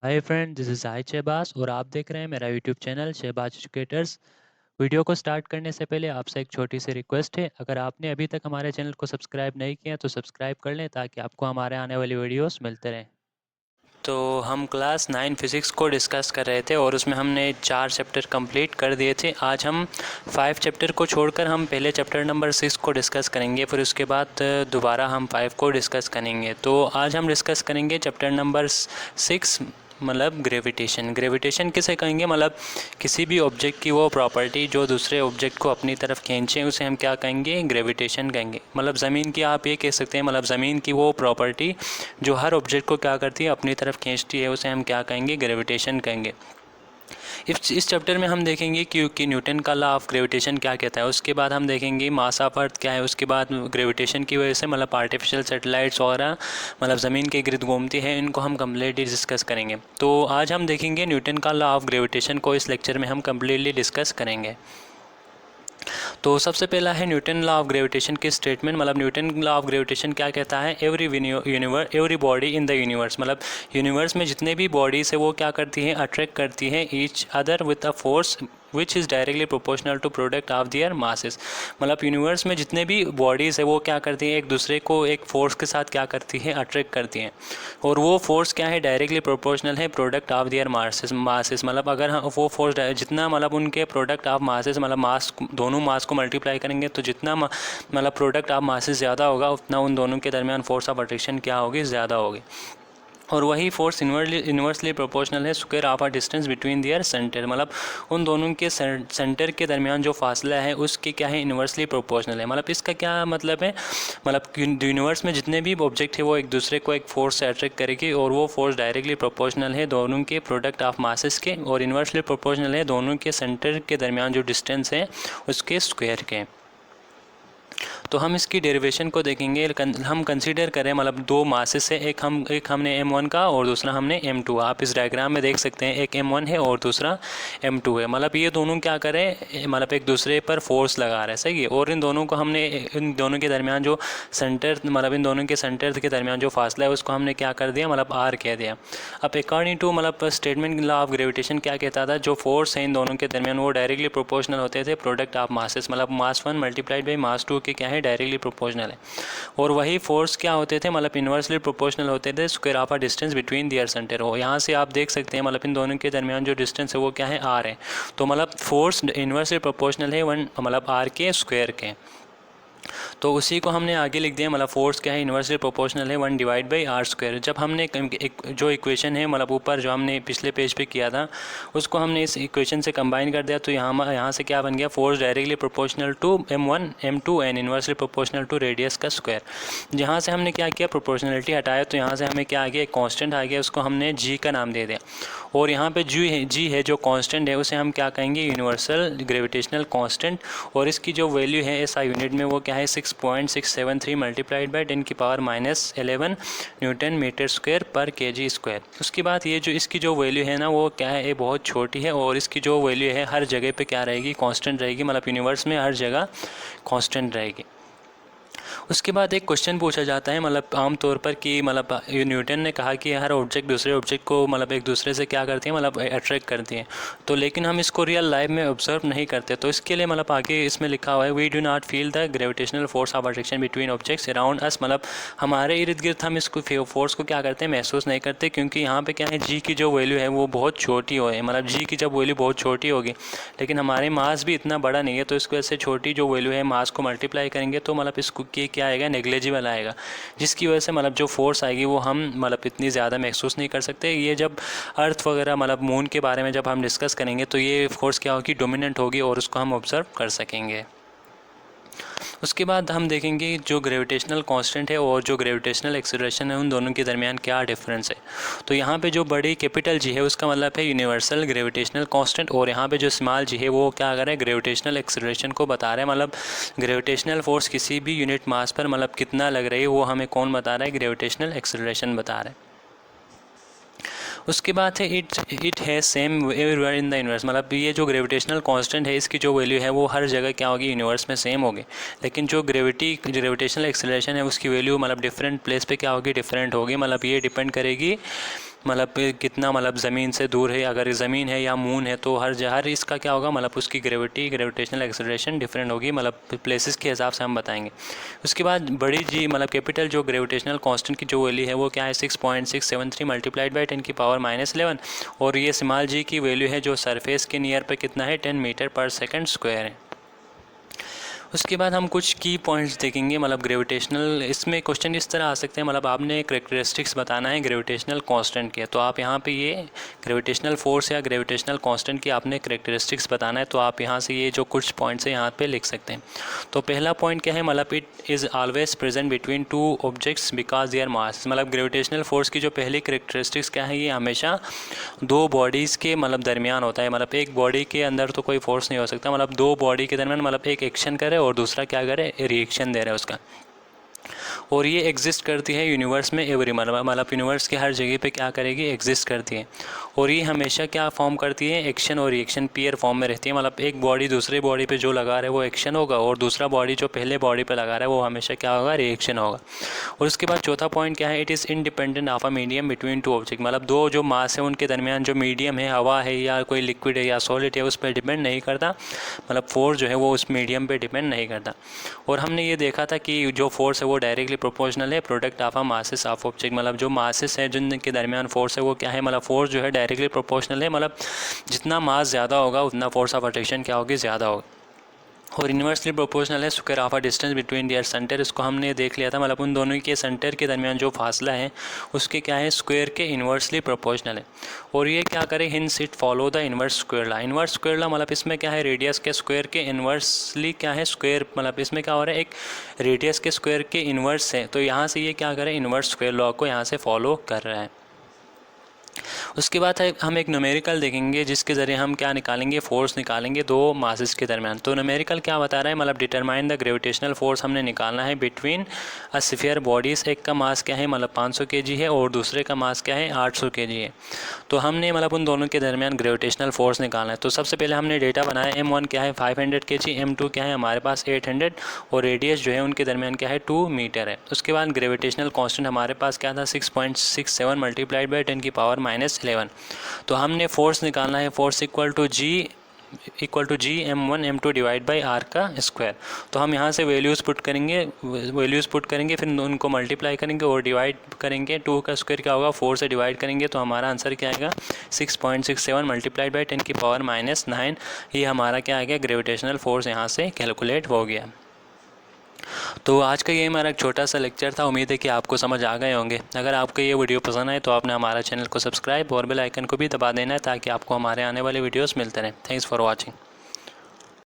Hi friend, this is Sahid Shahbaz और आप देख रहे हैं मेरा YouTube channel Shahbaz educators. Video को स्टार्ट करने से पहले आपसे एक छोटी सी रिक्वेस्ट है। अगर आपने अभी तक हमारे चैनल को सब्सक्राइब नहीं किया तो सब्सक्राइब कर लें ताकि आपको हमारे आने वाली वीडियोस मिलते रहें। तो हम क्लास 9 फिज़िक्स को डिस्कस कर रहे थे और उसमें हमने 4 चैप्टर कंप्लीट कर दिए थे। आज हम 5 चैप्टर को छोड़कर हम पहले चैप्टर नंबर 6 को डिस्कस करेंगे, फिर उसके बाद दोबारा हम 5 को डिस्कस करेंगे। तो आज हम डिस्कस करेंगे चैप्टर नंबर 6, मतलब ग्रेविटेशन किसे कहेंगे, मतलब किसी भी ऑब्जेक्ट की वो प्रॉपर्टी जो दूसरे ऑब्जेक्ट को अपनी तरफ खींचे उसे हम क्या कहेंगे, ग्रेविटेशन कहेंगे। मतलब ज़मीन की आप ये कह सकते हैं, मतलब ज़मीन की वो प्रॉपर्टी जो हर ऑब्जेक्ट को क्या करती है, अपनी तरफ खींचती है, उसे हम क्या कहेंगे, ग्रेविटेशन कहेंगे। इस चैप्टर में हम देखेंगे कि न्यूटन का लॉ ऑफ ग्रेविटेशन क्या कहता है। उसके बाद हम देखेंगे मास ऑफ अर्थ क्या है। उसके बाद ग्रेविटेशन की वजह से मतलब आर्टिफिशियल सैटेलाइट्स वगैरह मतलब ज़मीन के गिर्द घूमती है, इनको हम कम्प्लीटली डिस्कस करेंगे। तो आज हम देखेंगे न्यूटन का लॉ ऑफ ग्रेविटेशन को इस लेक्चर में हम कम्प्लीटली डिस्कस करेंगे। तो सबसे पहला है न्यूटन लॉ ऑफ ग्रेविटेशन की स्टेटमेंट। मतलब न्यूटन लॉ ऑफ ग्रेविटेशन क्या कहता है, every body in the universe, मतलब यूनिवर्स में जितने भी बॉडीज़ है वो क्या करती है, अट्रैक्ट करती है each other with a force which is directly proportional to product of their masses. मतलब यूनिवर्स में जितने भी बॉडीज़ है वो क्या करती हैं, एक दूसरे को एक फोर्स के साथ क्या करती है, अट्रैक्ट करती हैं। और वो फोर्स क्या है, डायरेक्टली प्रोपोर्शनल है प्रोडक्ट ऑफ दियर मासेस। मतलब अगर वो फोर्स जितना मतलब उनके प्रोडक्ट ऑफ मासेस, मतलब मास, दोनों मास को मल्टीप्लाई करेंगे तो जितना मतलब प्रोडक्ट ऑफ मासेस ज़्यादा होगा उतना उन दोनों के दरमियान फोर्स ऑफ अट्रैक्शन क्या होगी, ज़्यादा होगी। और वही फोर्स इन्वर्सली प्रोपोर्शनल है square of a distance between their centre. मतलब उन दोनों के सेंटर के दरमियान जो फासला है उसके क्या है, इन्वर्सली प्रोपोर्शनल है। मतलब इसका क्या मतलब है, मतलब यूनिवर्स में जितने भी ऑब्जेक्ट है वो एक दूसरे को एक फोर्स से अट्रैक्ट करेगी और वो फोर्स डायरेक्टली प्रोपोर्शनल है दोनों के प्रोडक्ट ऑफ मासेस के, और इन्वर्सली प्रोपोर्शनल है दोनों के सेंटर के दरमियान जो डिस्टेंस है उसके स्क्वायर के। तो हम इसकी डेरिवेशन को देखेंगे। हम कंसीडर करें मतलब दो मासेस है, एक हमने m1 का और दूसरा हमने m2। आप इस डायग्राम में देख सकते हैं, एक m1 है और दूसरा m2 है। मतलब ये दोनों क्या करें, मतलब एक दूसरे पर फोर्स लगा रहे हैं, सही है। और इन दोनों को हमने, इन दोनों के दरमियान जो सेंटर, मतलब इन दोनों के सेंटर के दरमियान जो फासला है उसको हमने क्या कर दिया, मतलब r कह दिया। अब अकॉर्डिंग टू मतलब स्टेटमेंट लॉ ऑफ ग्रेविटेशन क्या कहता था, जो फोर्स है इन दोनों के दरमियान वो डायरेक्टली प्रोपोर्शनल होते थे प्रोडक्ट ऑफ मासेस। मतलब मास 1 मल्टीप्लाइड बाई मास 2 के क्या है, डायरेक्टली प्रोपोर्शनल है। और वही फोर्स क्या होते थे, मतलब इन्वर्सली प्रोपोर्शनल होते थे square of a distance between their centre हो। यहाँ से आप देख सकते हैं मतलब इन दोनों के दरमियान जो डिस्टेंस है वो क्या है, आर है। तो मतलब फोर्स इन्वर्सली प्रोपोर्शनल है 1 मतलब आर के स्क्वायर के। तो उसी को हमने आगे लिख दिया, मतलब फोर्स क्या है, इन्वर्सली प्रोपोर्शनल है 1 डिवाइड बाई आर स्क्वायर। जब हमने जो इक्वेशन है मतलब ऊपर जो हमने पिछले पेज पे किया था उसको हमने इस इक्वेशन से कंबाइन कर दिया, तो यहाँ से क्या बन गया, force directly proportional to m1 m2 and inversely proportional to radius का स्क्वायर। जहाँ से हमने क्या किया, प्रोपोर्शनलिटी हटाया तो यहाँ से हमें क्या आ गया, एक कॉन्स्टेंट आ गया, उसको हमने जी का नाम दे दिया। और यहाँ पे जी है जो कांस्टेंट है उसे हम क्या कहेंगे, यूनिवर्सल ग्रेविटेशनल कांस्टेंट। और इसकी जो वैल्यू है ऐसा यूनिट में वो क्या है, 6.673 multiplied by 10⁻11 newton metre square पर केजी स्क्वायर। उसके बाद ये जो इसकी जो वैल्यू है ना वो क्या है, ये बहुत छोटी है और इसकी जो वैल्यू है हर जगह पे क्या रहेगी, कांस्टेंट रहेगी। मतलब यूनिवर्स में हर जगह कांस्टेंट रहेगी। उसके बाद एक क्वेश्चन पूछा जाता है मतलब आमतौर पर कि मतलब न्यूटन ने कहा कि हर ऑब्जेक्ट दूसरे ऑब्जेक्ट को मतलब एक दूसरे से क्या करती है, मतलब अट्रैक्ट करती हैं। तो लेकिन हम इसको रियल लाइफ में ऑब्जर्व नहीं करते। तो इसके लिए मतलब आगे इसमें लिखा हुआ है, we do not feel the gravitational force of attraction between objects around us. मतलब हमारे इर्द गिर्द हम इसको फोर्स को क्या करते हैं, महसूस नहीं करते, क्योंकि यहाँ पे क्या है, जी की जो वैल्यू है वो बहुत छोटी हो है। मतलब जी की जब वैल्यू बहुत छोटी होगी, लेकिन हमारे मास भी इतना बड़ा नहीं है, तो इसकी वजह से छोटी जो वैल्यू है मास को मल्टीप्लाई करेंगे तो मतलब इसको क्या आएगा, नेग्लिजिबल आएगा, जिसकी वजह से मतलब जो फोर्स आएगी वो हम मतलब इतनी ज़्यादा महसूस नहीं कर सकते। ये जब अर्थ वगैरह मतलब मून के बारे में जब हम डिस्कस करेंगे तो ये फोर्स क्या होगी, डोमिनेंट होगी और उसको हम ऑब्जर्व कर सकेंगे। उसके बाद हम देखेंगे जो ग्रेविटेशनल कांस्टेंट है और जो ग्रेविटेशनल एक्सेलरेशन है उन दोनों के दरमियान क्या डिफरेंस है। तो यहाँ पे जो बड़ी कैपिटल जी है उसका मतलब है यूनिवर्सल ग्रेविटेशनल कांस्टेंट, और यहाँ पे जो स्मॉल जी है वो क्या कर रहा है, ग्रेविटेशनल एक्सेलरेशन को बता रहा है। मतलब ग्रेविटेशनल फोर्स किसी भी यूनिट मास पर मतलब कितना लग रही है वो हमें कौन बता रहा है, ग्रेविटेशनल एक्सेलरेशन बता रहा है। उसके बाद है इट है same everywhere in the universe. मतलब ये जो ग्रेविटेशनल कांस्टेंट है इसकी जो वैल्यू है वो हर जगह क्या होगी, यूनिवर्स में सेम होगी। लेकिन जो ग्रेविटेशनल एक्सेलरेशन है उसकी वैल्यू मतलब डिफरेंट प्लेस पे क्या होगी, डिफरेंट होगी। मतलब ये डिपेंड करेगी मतलब कितना मतलब ज़मीन से दूर है, अगर ज़मीन है या मून है तो हर इसका क्या होगा मतलब उसकी ग्रेविटेशनल एक्सेलरेशन डिफरेंट होगी, मतलब प्लेसेस के हिसाब से हम बताएंगे। उसके बाद बड़ी जी मतलब कैपिटल जो ग्रेविटेशनल कांस्टेंट की जो वैल्यू है वो क्या है 6.673 मल्टीप्लाइड बाई 10⁻⁻11, और ये स्मॉल जी की वैल्यू है जो सरफेस के नियर पे कितना है 10 मीटर पर सेकंड स्क्वायर है। उसके बाद हम कुछ की पॉइंट्स देखेंगे, मतलब ग्रेविटेशनल, इसमें क्वेश्चन इस तरह आ सकते हैं, मतलब आपने करेक्टरिस्टिक्स बताना है ग्रेविटेशनल कांस्टेंट के, तो आप यहाँ पे ये ग्रेविटेशनल फोर्स या ग्रेविटेशनल कांस्टेंट की आपने करेक्टरिस्टिक्स बताना है, तो आप यहाँ से ये जो कुछ पॉइंट्स हैं यहाँ पे लिख सकते हैं। तो पहला पॉइंट क्या है, मतलब it is always present between two objects because their mass, मतलब ग्रेविटेशनल फोर्स की जो पहली करेक्टरिस्टिक्स क्या है, ये हमेशा दो बॉडीज़ के मतलब दरमियान होता है, मतलब एक बॉडी के अंदर तो कोई फोर्स नहीं हो सकता, मतलब दो बॉडी के दरमियान, मतलब एक एक्शन करे और दूसरा क्या करे, रिएक्शन दे रहा है उसका, और ये एग्जिस्ट करती है यूनिवर्स में एवरी, मतलब यूनिवर्स के हर जगह पे क्या करेगी, एग्जिस्ट करती है, और ये हमेशा क्या फॉर्म करती है, एक्शन और रिएक्शन पेयर फॉर्म में रहती है, मतलब एक बॉडी दूसरे बॉडी पे जो लगा रहा है वो एक्शन होगा, और दूसरा बॉडी जो पहले बॉडी पे लगा रहा है वो हमेशा क्या होगा, रिएक्शन होगा। और उसके बाद चौथा पॉइंट क्या है, it is independent of a medium between two object, मतलब दो जो मास है उनके दरमियान जो मीडियम है, हवा है या कोई लिक्विड है या सॉलिड है, उस पर डिपेंड नहीं करता, मतलब फोर्स जो है वो उस मीडियम पे डिपेंड नहीं करता। और हमने ये देखा था कि जो फोर्स है वो डायरेक्टली प्रोपोर्शनल है product of a masses of object, मतलब जो मासेस है जिनके दरमियान फोर्स है वो क्या है, मतलब फोर्स जो है डायरेक्टली प्रोपोर्शनल है, मतलब जितना मास ज़्यादा होगा उतना फोर्स ऑफ अट्रैक्शन क्या होगी, ज़्यादा होगा। और इन्वर्सली प्रोपोर्शनल है square of a distance between their centre, इसको हमने देख लिया था, मतलब उन दोनों के सेंटर के दरमियान जो फासला है उसके क्या है, स्क्वायर के इन्वर्सली प्रोपोर्शनल है। और ये क्या करे, hints it follow the inverse square law, inverse square law मतलब इसमें क्या है, रेडियस के स्क्वायर के इन्वर्सली क्या है, स्क्वायर, मतलब इसमें क्या हो रहा है, एक रेडियस के स्क्वायर के इन्वर्स है, तो यहाँ से ये क्या करे, इन्वर्स स्क्वायर लॉ को यहाँ से फॉलो कर रहा है। उसके बाद हम एक न्यूमेरिकल देखेंगे जिसके ज़रिए हम क्या निकालेंगे, फोर्स निकालेंगे दो मासेस के दरमियान। तो न्यूमेरिकल क्या बता रहा है, मतलब डिटरमाइन द ग्रेविटेशनल फोर्स हमने निकालना है बिटवीन अ स्फीयर बॉडीज़, एक का मास क्या है मतलब 500 kg है और दूसरे का मास क्या है 800 kg है। तो हमने मतलब उन दोनों के दरमियान ग्रेविटेशनल फोर्स निकालना है। तो सबसे पहले हमने डेटा बनाया, M1 क्या है 500 kg, M2 क्या है हमारे पास 800, और रेडियस जो है उनके दरमियान क्या है 2 मीटर है। उसके बाद ग्रेविटेशनल कांस्टेंट हमारे पास क्या था 6.67 मल्टीप्लाइड बाई 10⁻⁻11। तो हमने फोर्स निकालना है, force equal to G M1 M2 divide by R का स्क्वायर। तो हम यहाँ से वैल्यूज़ पुट करेंगे फिर उनको मल्टीप्लाई करेंगे और डिवाइड करेंगे, 2 का स्क्वायर क्या होगा 4 से डिवाइड करेंगे, तो हमारा आंसर क्या आएगा 6.67 मल्टीप्लाइड बाई 10⁻⁻9, ये हमारा क्या आएगा, ग्रेविटेशनल फोर्स यहाँ से कैलकुलेट हो गया। तो आज का ये हमारा एक छोटा सा लेक्चर था, उम्मीद है कि आपको समझ आ गए होंगे। अगर आपको ये वीडियो पसंद आए तो आपने हमारा चैनल को सब्सक्राइब और बेल आइकन को भी दबा देना है ताकि आपको हमारे आने वाले वीडियोस मिलते रहें। Thanks for watching.